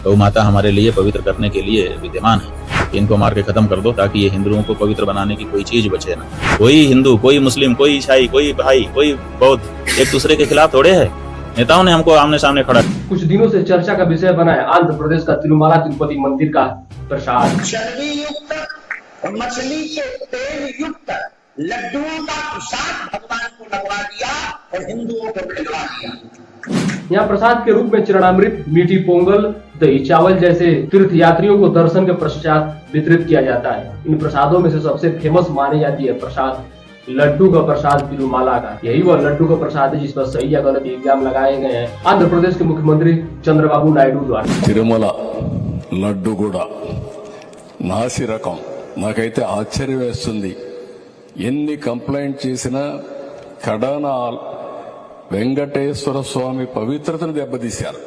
गौ माता हमारे लिए पवित्र करने के लिए विद्यमान है। इनको मार के खत्म कर दो ताकि ये हिंदुओं को पवित्र बनाने की कोई चीज बचे ना। कोई हिंदू, कोई मुस्लिम, कोई ईसाई, कोई भाई, कोई बौद्ध एक दूसरे के खिलाफ थोड़े है। नेताओं ने हमको आमने सामने खड़ा। कुछ दिनों से चर्चा का विषय बना है आंध्र प्रदेश का तिरुमला तिरुपति मंदिर का प्रसाद। चर्बी युक्त मछली के तेल युक्त लड्डुओं का प्रसाद भगवान को लगवा दिया और हिंदुओं को खिलवा दिया। यहाँ प्रसाद के रूप में चरणामृत, मीठी पोंगल, दही चावल जैसे तीर्थ यात्रियों को दर्शन के पश्चात वितरित किया जाता है। इन प्रसादों में से सबसे फेमस मानी जाती है प्रसाद लड्डू का प्रसाद तिरुमाला का। यही वह लड्डू का प्रसाद है जिस पर सही या गलत इल्जाम लगाए गए हैं आंध्र प्रदेश के मुख्यमंत्री चंद्रबाबू नायडू द्वारा। తిరుమల లడ్డు కూడా నాసి రకం నాకైతే ఆశ్చర్యం వేస్తుంది. ఎన్ని కంప్లైంట్ చేసినా కడాన వెంకటేశ్వర స్వామి పవిత్రతను దెబ్బతీశారు.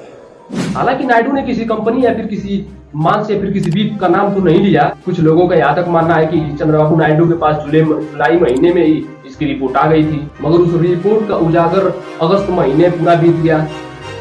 हालांकि नायडू ने किसी कंपनी या फिर किसी मांस या फिर किसी बीफ का नाम तो नहीं लिया। कुछ लोगों का यहाँ तक मानना है कि चंद्रबाबू नायडू के पास जुलाई महीने में ही इसकी रिपोर्ट आ गई थी, मगर उस रिपोर्ट का उजागर अगस्त महीने पूरा बीत गया,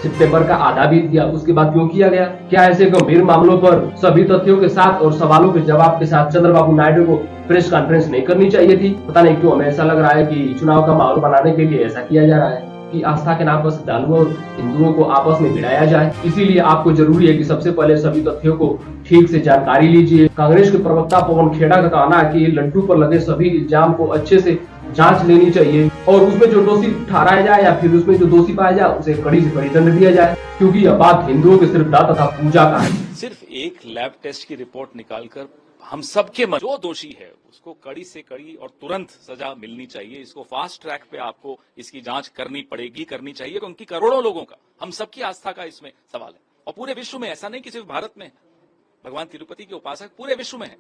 सितंबर का आधा बीत गया। उसके बाद क्यों किया गया? क्या ऐसे गंभीर मामलों पर सभी तथ्यों के साथ और सवालों के जवाब के साथ चंद्रबाबू नायडू को प्रेस कॉन्फ्रेंस नहीं करनी चाहिए थी? पता नहीं क्यों हमें ऐसा लग रहा है कि चुनाव का माहौल बनाने के लिए ऐसा किया जा रहा है कि आस्था के नाम पर श्रद्धालुओं और हिंदुओं को आपस में भिड़ाया जाए। इसीलिए आपको जरूरी है कि सबसे पहले सभी तथ्यों को ठीक से जानकारी लीजिए। कांग्रेस के प्रवक्ता पवन खेड़ा का कहना है कि लड्डू पर लगे सभी इल्जाम को अच्छे से जांच लेनी चाहिए और उसमें जो दोषी ठहराया जाए या फिर उसमें जो दोषी पाया जाए उसे कड़ी से कड़ी दंड दिया जाए, क्योंकि यह बात हिंदुओं के श्रद्धा तथा पूजा का है। सिर्फ एक लैब टेस्ट की रिपोर्ट निकालकर हम सबके मन जो दोषी है उसको कड़ी से कड़ी और तुरंत सजा मिलनी चाहिए। इसको फास्ट ट्रैक पे आपको इसकी जांच करनी चाहिए क्योंकि करोड़ों लोगों का, हम सबकी आस्था का इसमें सवाल है और पूरे विश्व में, ऐसा नहीं कि सिर्फ भारत में भगवान तिरुपति के उपासक पूरे विश्व में है।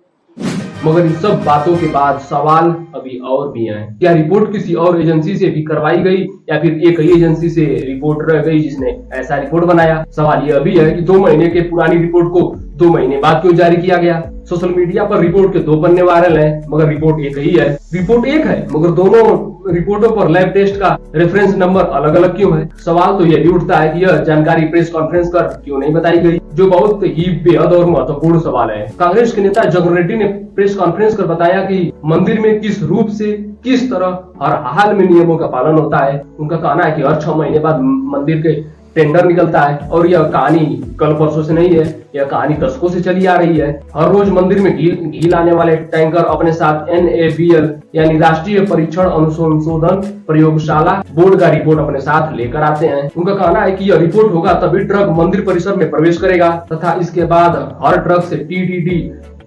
मगर इन सब बातों के बाद सवाल अभी और भी हैं। क्या रिपोर्ट किसी और एजेंसी से भी करवाई गई या फिर एक ही एजेंसी से रिपोर्ट रह गई जिसने ऐसा रिपोर्ट बनाया? सवाल यह भी है कि 2 महीने के पुरानी रिपोर्ट को 2 महीने बाद क्यों जारी किया गया? सोशल मीडिया पर रिपोर्ट के 2 पन्ने वायरल हैं, मगर रिपोर्ट एक ही है। रिपोर्ट एक है मगर दोनों रिपोर्टों पर लैब टेस्ट का रेफरेंस नंबर अलग अलग क्यों है? सवाल तो यह भी उठता है कि यह जानकारी प्रेस कॉन्फ्रेंस कर क्यों नहीं बताई गई, जो बहुत ही बेहद और महत्वपूर्ण सवाल है। कांग्रेस के नेता जगन रेड्डी ने प्रेस कॉन्फ्रेंस कर बताया कि मंदिर में किस रूप से, किस तरह हर हाल में नियमों का पालन होता है। उनका कहना है कि हर 6 महीने बाद मंदिर के टेंडर निकलता है और यह कहानी कल परसों से नहीं है, यह कहानी दशकों से चली आ रही है। हर रोज मंदिर में घी लाने वाले टैंकर अपने साथ NABL यानी राष्ट्रीय परीक्षण अनुसंशोधन प्रयोगशाला बोर्ड का रिपोर्ट अपने साथ लेकर आते हैं। उनका कहना है कि यह रिपोर्ट होगा तभी ट्रक मंदिर परिसर में प्रवेश करेगा तथा इसके बाद हर ट्रक से TTD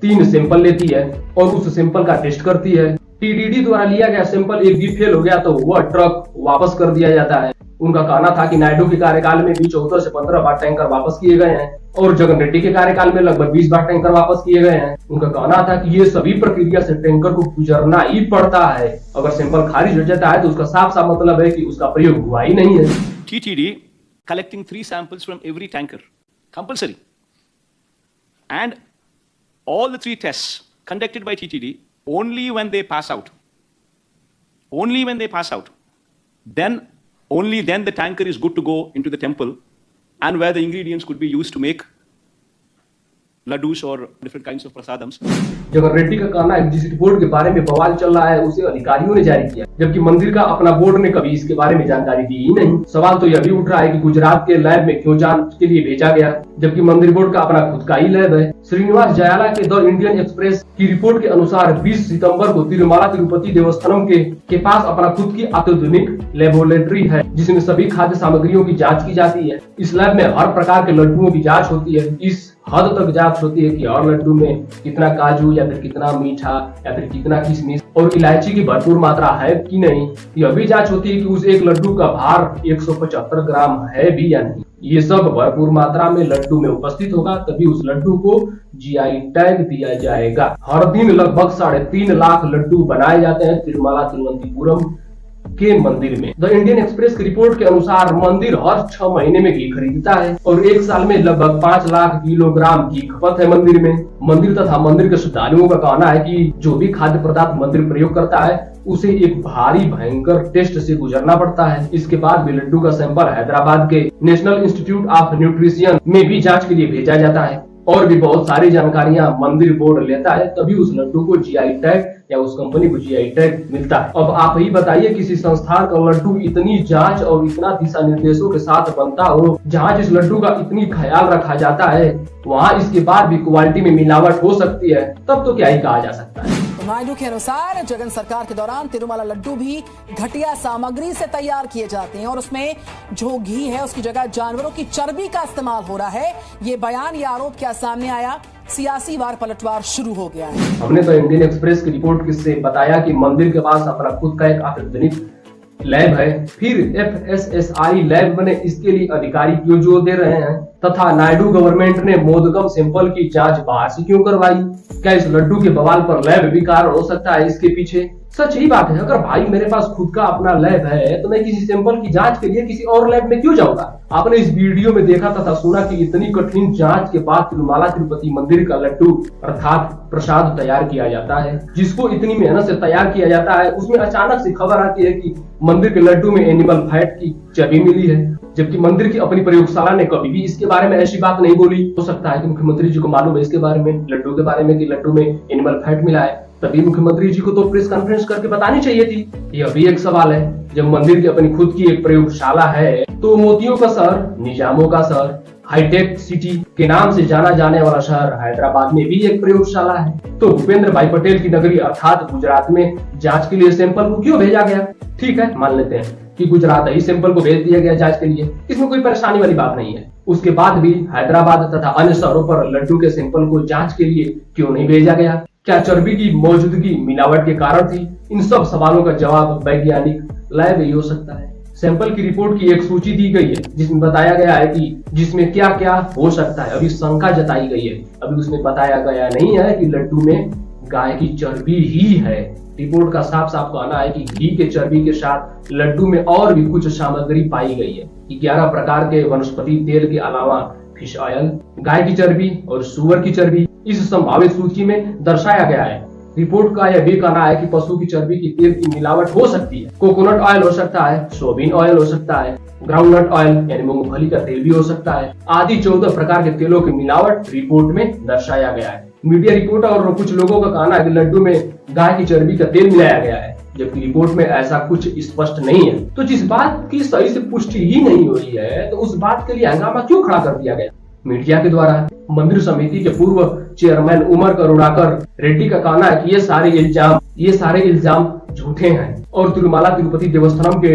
3 सैंपल लेती है और उस सैंपल का टेस्ट करती है। TTD द्वारा लिया गया सैंपल एक भी फेल हो गया तो वह ट्रक वापस कर दिया जाता है। उनका कहना था कि नायडू के कार्यकाल में भी 14 से 15 बार टैंकर वापस किए गए हैं और जगन रेड्डी के कार्यकाल में लगभग 20 बार टैंकर वापस किए गए हैं। उनका कहना था कि ये सभी प्रक्रिया से टैंकर को गुजरना ही पड़ता है। अगर सैंपल खारिज हो जाता है तो उसका साफ साफ मतलब है कि उसका प्रयोग हुआ ही नहीं है। TTD collecting 3 samples from every tanker, compulsory, and all the 3 tests conducted by TTD only when they pass out. Only when they pass out. Only then the tanker is good to go into the temple and where the ingredients could be used to make laddus or different kinds of prasadams. Jagan Reddy का कहना है जिस report के बारे में बवाल चल रहा है उसे अधिकारियों ने जारी किया, जबकि मंदिर का अपना बोर्ड ने कभी इसके बारे में जानकारी दी ही नहीं। सवाल तो यह भी उठ रहा है कि गुजरात के लैब में क्यों जांच के लिए भेजा गया, जबकि मंदिर बोर्ड का अपना खुद का ही लैब है। श्रीनिवास जयाला के द इंडियन एक्सप्रेस की रिपोर्ट के अनुसार 20 सितंबर को तिरुमला तिरुपति देवस्थानम के पास अपना खुद की अत्याधुनिक लेबोरेटरी है जिसमें सभी खाद्य सामग्रियों की जाँच की जाती है। इस लैब में हर प्रकार के लड्डुओं की जाँच होती है। इस हद तक जांच होती है कि हर लड्डू में कितना काजू या फिर कितना मीठा या फिर कितना किशमिश और इलायची की भरपूर मात्रा है कि नहीं। यह भी जांच होती है कि उस एक लड्डू का भार 175 ग्राम है भी या नहीं। ये सब भरपूर मात्रा में लड्डू में उपस्थित होगा तभी उस लड्डू को GI टैग दिया जाएगा। हर दिन लगभग 3.5 लाख लड्डू बनाए जाते हैं तिरुमला तिरुवनंतपुरम के मंदिर में। द इंडियन एक्सप्रेस की रिपोर्ट के अनुसार मंदिर हर 6 महीने में घी खरीदता है और एक साल में लगभग 5 लाख किलोग्राम घी खपत है मंदिर में। मंदिर तथा मंदिर के श्रद्धालुओं का कहना है कि जो भी खाद्य पदार्थ मंदिर प्रयोग करता है उसे एक भारी भयंकर टेस्ट से गुजरना पड़ता है। इसके बाद भी लड्डू का सैंपल हैदराबाद के नेशनल इंस्टीट्यूट ऑफ न्यूट्रिशन में भी जांच के लिए भेजा जाता है और भी बहुत सारी जानकारियां मंदिर बोर्ड लेता है, तभी उस लड्डू को जीआई टैग या उस कंपनी को जीआई टैग मिलता है। अब आप ही बताइए, किसी संस्थान का लड्डू इतनी जांच और इतना दिशा निर्देशों के साथ बनता हो, जहां जिस लड्डू का इतनी ख्याल रखा जाता है, वहां इसके बाद भी क्वालिटी में मिलावट हो सकती है, तब तो क्या ही कहा जा सकता है। नायडू के अनुसार जगन सरकार के दौरान तिरुमला लड्डू भी घटिया सामग्री से तैयार किए जाते हैं और उसमें जो घी है उसकी जगह जानवरों की चर्बी का इस्तेमाल हो रहा है। ये बयान या आरोप क्या सामने आया, सियासी वार पलटवार शुरू हो गया है। हमने तो इंडियन एक्सप्रेस की रिपोर्ट से बताया कि मंदिर के पास अपना खुद का एक आधुनिक लैब है, फिर FSSAI लैब ने इसके लिए अधिकारी क्यों जोर दे रहे हैं, तथा नायडू गवर्नमेंट ने मोदगम सैंपल की जांच बाहर से क्यों करवाई। क्या इस लड्डू के बवाल पर लैब भी कारण हो सकता है इसके पीछे? सच ही बात है, अगर भाई मेरे पास खुद का अपना लैब है तो मैं किसी सैंपल की जांच के लिए किसी और लैब में क्यों जाऊंगा। आपने इस वीडियो में देखा तथा सुना कि इतनी कठिन जांच के बाद तिरुमला तिरुपति मंदिर का लड्डू अर्थात प्रसाद तैयार किया जाता है, जिसको इतनी मेहनत से तैयार किया जाता है, उसमें अचानक से खबर आती है कि मंदिर के लड्डू में एनिमल फैट की चर्बी मिली है, जबकि मंदिर की अपनी प्रयोगशाला ने कभी भी इसके बारे में ऐसी बात नहीं बोली। हो सकता है कि मुख्यमंत्री जी को मालूम है इसके बारे में, लड्डू के बारे में, कि लड्डू में एनिमल फैट मिला है, तभी मुख्यमंत्री जी को तो प्रेस कॉन्फ्रेंस करके बतानी चाहिए थी। यह भी एक सवाल है, जब मंदिर की अपनी खुद की एक प्रयोगशाला है तो मोतियों का शहर, निजामों का शहर, हाईटेक सिटी के नाम से जाना जाने वाला शहर हैदराबाद में भी एक प्रयोगशाला है, तो भूपेंद्र भाई पटेल की नगरी अर्थात गुजरात में जांच के लिए सैंपल को क्यों भेजा गया? ठीक है, मान लेते हैं कि गुजरात ही सैंपल को भेज दिया गया जांच के लिए, इसमें कोई परेशानी वाली बात नहीं है। उसके बाद भी हैदराबाद तथा अन्य शहरों पर लड्डू के सैंपल को जांच के लिए क्यों नहीं भेजा गया? क्या चर्बी की मौजूदगी मिलावट के कारण थी? इन सब सवालों का जवाब वैज्ञानिक लैब ही हो सकता है। सैंपल की रिपोर्ट की एक सूची दी गई है जिसमें बताया गया है कि जिसमें क्या क्या हो सकता है। अभी शंका जताई गई है, अभी उसमें बताया गया नहीं है कि लड्डू में गाय की चर्बी ही है। रिपोर्ट का साफ साफ कहना है कि घी के चर्बी के साथ लड्डू में और भी कुछ सामग्री पाई गई है। 11 प्रकार के वनस्पति तेल के अलावा फिश ऑयल, गाय की चर्बी और सुअर की चर्बी इस संभावित सूची में दर्शाया गया है। रिपोर्ट का यह भी कहना है कि पशु की चर्बी की तेल की मिलावट हो सकती है। कोकोनट ऑयल हो सकता है, सोयाबीन ऑयल हो सकता है, ग्राउंडनट ऑयल यानी मूंगफली का तेल भी हो सकता है, आदि 14 प्रकार के तेलों की मिलावट रिपोर्ट में दर्शाया गया है। मीडिया रिपोर्ट और कुछ लोगों का कहना है कि लड्डू में गाय की चर्बी का तेल मिलाया गया है, जबकि रिपोर्ट में ऐसा कुछ स्पष्ट नहीं है। तो जिस बात की सही से पुष्टि ही नहीं हुई है, तो उस बात के लिए हंगामा क्यों खड़ा कर दिया गया मीडिया के द्वारा? मंदिर समिति के पूर्व चेयरमैन उमर करुणाकर रेड्डी का कहना है कि ये सारे इल्जाम झूठे हैं और तिरुमला तिरुपति देवस्थानम के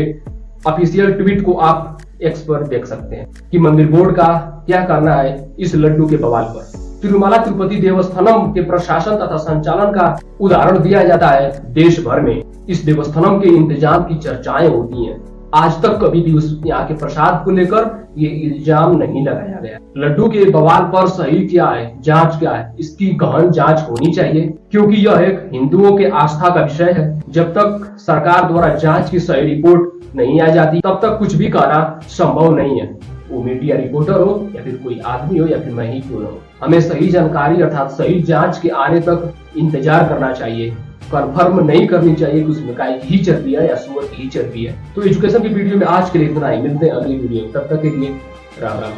ऑफिशियल ट्वीट को आप एक्स पर देख सकते हैं कि मंदिर बोर्ड का क्या कहना है इस लड्डू के बवाल पर। तिरुमला तिरुपति देवस्थानम के प्रशासन तथा संचालन का उदाहरण दिया जाता है देश भर में। इस देवस्थानम के इंतजाम की चर्चाएं होती हैं, आज तक कभी भी उस यहाँ के प्रसाद को लेकर ये इल्जाम नहीं लगाया गया। लड्डू के बवाल पर सही क्या है, जांच क्या है, इसकी गहन जांच होनी चाहिए, क्योंकि यह एक हिंदुओं के आस्था का विषय है। जब तक सरकार द्वारा जांच की सही रिपोर्ट नहीं आ जाती, तब तक कुछ भी कहना संभव नहीं है। वो मीडिया रिपोर्टर हो या फिर कोई आदमी हो या फिर मैं ही क्यों हो, हमें सही जानकारी अर्थात सही जांच के आने तक इंतजार करना चाहिए। कंफर्म नहीं करनी चाहिए कि उसमें गाय की ही चर्बी है या सुअर की ही चर्बी है। तो एजुकेशन की वीडियो में आज के लिए इतना ही, मिलते हैं अगली वीडियो, तब तक के लिए राम राम।